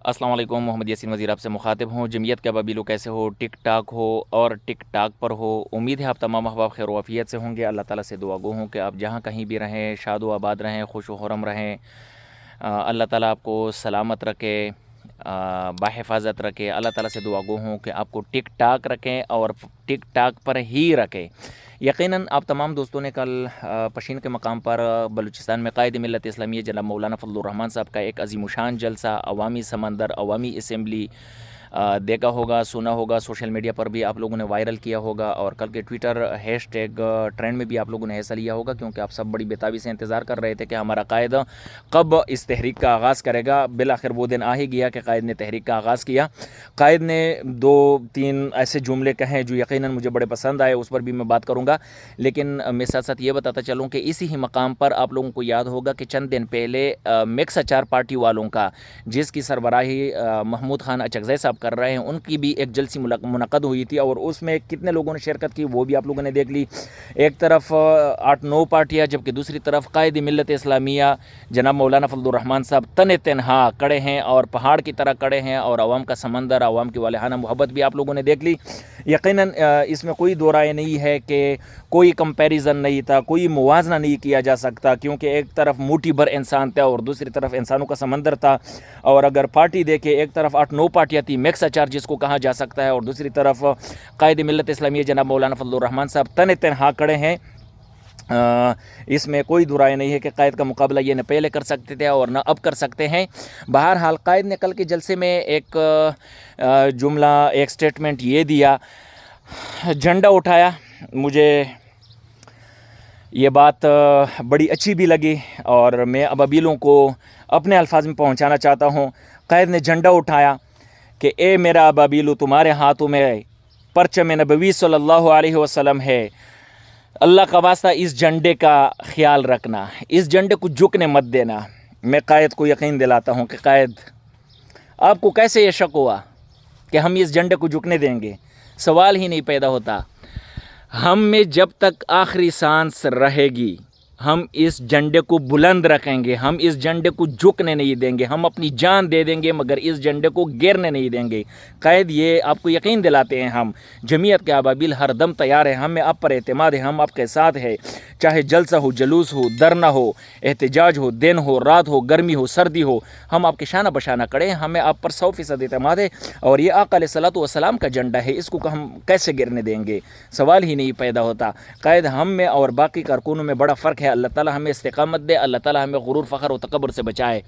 السلام علیکم، محمد یاسین وزیر آپ سے مخاطب ہوں۔ جمعیت کے ابابیلو کیسے ہو، ٹک ٹاک ہو اور ٹک ٹاک پر ہو، امید ہے آپ تمام احباب خیر و عافیت سے ہوں گے۔ اللہ تعالیٰ سے دعا گو ہوں کہ آپ جہاں کہیں بھی رہیں شاد و آباد رہیں، خوش و خرم رہیں۔ اللہ تعالیٰ آپ کو سلامت رکھے، بحفاظت رکھے۔ اللہ تعالیٰ سے دعا گو ہوں کہ آپ کو ٹک ٹاک رکھیں اور ٹک ٹاک پر ہی رکھیں۔ یقیناً آپ تمام دوستوں نے کل پشین کے مقام پر بلوچستان میں قائد ملت اسلامیہ جناب مولانا فضل الرحمان صاحب کا ایک عظیم الشان جلسہ، عوامی سمندر، عوامی اسمبلی دیکھا ہوگا، سنا ہوگا، سوشل میڈیا پر بھی آپ لوگوں نے وائرل کیا ہوگا، اور کل کے ٹویٹر ہیش ٹیگ ٹرینڈ میں بھی آپ لوگوں نے حصہ لیا ہوگا، کیونکہ آپ سب بڑی بےتابی سے انتظار کر رہے تھے کہ ہمارا قائد کب اس تحریک کا آغاز کرے گا۔ بالآخر وہ دن آ ہی گیا کہ قائد نے تحریک کا آغاز کیا۔ قائد نے 2-3 ایسے جملے کہیں جو یقیناً مجھے بڑے پسند آئے، اس پر بھی میں بات کروں گا، لیکن میں ساتھ ساتھ یہ بتاتا چلوں کہ اسی ہی مقام پر آپ لوگوں کو یاد ہوگا کہ چند دن پہلے مکس اچار پارٹی والوں کا، جس کی سربراہی محمود خان اچکزئی صاحب کر رہے ہیں، ان کی بھی ایک جلسی منعقد ہوئی تھی، اور اس میں کتنے لوگوں نے شرکت کی وہ بھی آپ لوگوں نے دیکھ لی۔ ایک طرف 8-9 پارٹیاں، جبکہ دوسری طرف قائد ملت اسلامیہ جناب مولانا فضل الرحمان صاحب تنہا کڑے ہیں اور پہاڑ کی طرح کڑے ہیں، اور عوام کا سمندر، عوام کی والہانہ محبت بھی آپ لوگوں نے دیکھ لی۔ یقیناً اس میں کوئی دو رائے نہیں ہے کہ کوئی کمپیریزن نہیں تھا، کوئی موازنہ نہیں کیا جا سکتا، کیونکہ ایک طرف موٹی بھر انسان تھا اور دوسری طرف انسانوں کا سمندر تھا۔ اور اگر پارٹی دیکھے، ایک طرف 8-9 پارٹیاں تھیں، مکس اچار جس کو کہا جا سکتا ہے، اور دوسری طرف قائد ملت اسلامیہ جناب مولانا فضل الرحمان صاحب تنہا کڑے ہیں۔ اس میں کوئی دو رائے نہیں ہے کہ قائد کا مقابلہ یہ نہ پہلے کر سکتے تھے اور نہ اب کر سکتے ہیں۔ بہرحال قائد نے کل کے جلسے میں ایک جملہ، ایک سٹیٹمنٹ یہ دیا، جھنڈا اٹھایا۔ مجھے یہ بات بڑی اچھی بھی لگی، اور میں ابابیلوں کو اپنے الفاظ میں پہنچانا چاہتا ہوں۔ قائد نے جھنڈا اٹھایا کہ اے میرا ابابیلو، تمہارے ہاتھوں میں پرچم نبوی صلی اللہ علیہ وسلم ہے، اللہ کا واسطہ اس جھنڈے کا خیال رکھنا، اس جھنڈے کو جھکنے مت دینا۔ میں قائد کو یقین دلاتا ہوں کہ قائد، آپ کو کیسے یہ شک ہوا کہ ہم اس جھنڈے کو جھکنے دیں گے؟ سوال ہی نہیں پیدا ہوتا۔ ہم میں جب تک آخری سانس رہے گی ہم اس جھنڈے کو بلند رکھیں گے، ہم اس جھنڈے کو جھکنے نہیں دیں گے، ہم اپنی جان دے دیں گے مگر اس جھنڈے کو گرنے نہیں دیں گے۔ قائد یہ آپ کو یقین دلاتے ہیں، ہم جمعیت کے ابابیل ہر دم تیار ہیں، ہمیں آپ پر اعتماد ہے، ہم آپ کے ساتھ ہیں، چاہے جلسہ ہو، جلوس ہو، دھرنا ہو، احتجاج ہو، دن ہو، رات ہو، گرمی ہو، سردی ہو، ہم آپ کے شانہ بشانہ کڑے ہیں، ہمیں آپ پر 100% اعتماد ہے، اور یہ آقا علیہ الصلوۃ والسلام کا جھنڈا ہے، اس کو ہم کیسے گرنے دیں گے؟ سوال ہی نہیں پیدا ہوتا۔ قائد، ہم میں اور باقی کارکنوں میں بڑا فرق ہے۔ اللہ تعالیٰ ہمیں استقامت دے، اللہ تعالیٰ ہمیں غرور، فخر و تکبر سے بچائے۔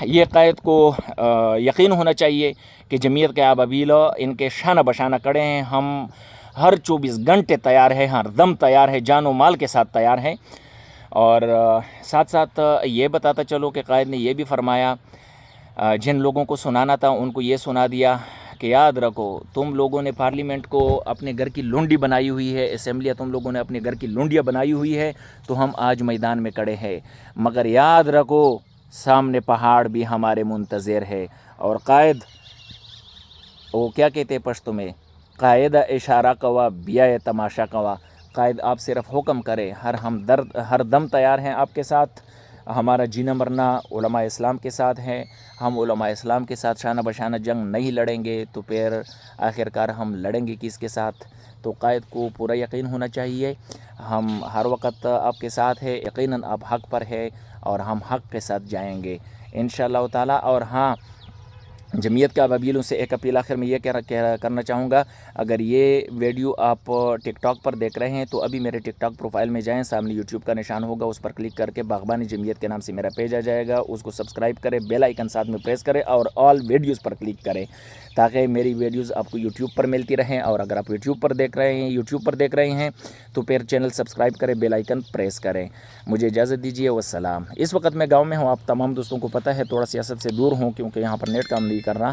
یہ قائد کو یقین ہونا چاہیے کہ جمعیت کے ابابیل ان کے شانہ بشانہ کڑے ہیں، ہم ہر 24 گھنٹے تیار ہیں، ہر دم تیار ہے، جان و مال کے ساتھ تیار ہیں۔ اور ساتھ ساتھ یہ بتاتا چلو کہ قائد نے یہ بھی فرمایا، جن لوگوں کو سنانا تھا ان کو یہ سنا دیا کہ یاد رکھو، تم لوگوں نے پارلیمنٹ کو اپنے گھر کی لونڈی بنائی ہوئی ہے، اسمبلیاں تم لوگوں نے اپنے گھر کی لونڈیاں بنائی ہوئی ہے، تو ہم آج میدان میں کڑے ہیں، مگر یاد رکھو سامنے پہاڑ بھی ہمارے منتظر ہے۔ اور قائد وہ کیا کہتے ہیں پشتو میں، قائدہ اشارہ کوا بیائے تماشا کوا۔ قائد آپ صرف حکم کرے، ہر دم تیار ہیں آپ کے ساتھ، ہمارا جینا مرنا علماء اسلام کے ساتھ ہے، ہم علماء اسلام کے ساتھ شانہ بشانہ جنگ نہیں لڑیں گے تو پھر آخر کار ہم لڑیں گے کس کے ساتھ؟ تو قائد کو پورا یقین ہونا چاہیے، ہم ہر وقت آپ کے ساتھ ہے، یقیناً آپ حق پر ہے، اور ہم حق کے ساتھ جائیں گے انشاءاللہ تعالیٰ۔ اور ہاں، جمعیت کے ابابیلوں سے ایک اپیل آخر میں یہ کرنا چاہوں گا، اگر یہ ویڈیو آپ ٹک ٹاک پر دیکھ رہے ہیں تو ابھی میرے ٹک ٹاک پروفائل میں جائیں، سامنے یوٹیوب کا نشان ہوگا، اس پر کلک کر کے باغبانی جمعیت کے نام سے میرا پیج آ جائے گا، اس کو سبسکرائب کریں، بیل آئیکن ساتھ میں پریس کریں، اور آل ویڈیوز پر کلک کریں تاکہ میری ویڈیوز آپ کو یوٹیوب پر ملتی رہیں۔ اور اگر آپ یوٹیوب پر دیکھ رہے ہیں تو پھر چینل سبسکرائب کریں، بیل آئیکن پریس کریں۔ مجھے اجازت دیجیے، والسلام۔ اس وقت میں گاؤں میں ہوں، آپ تمام دوستوں کو پتہ ہے، تھوڑا سیاست سے دور ہوں کیونکہ یہاں پر نیٹ کام نہیں کر رہا،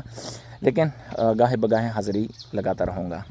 لیکن گاہے بگاہے حاضری لگاتا رہوں گا۔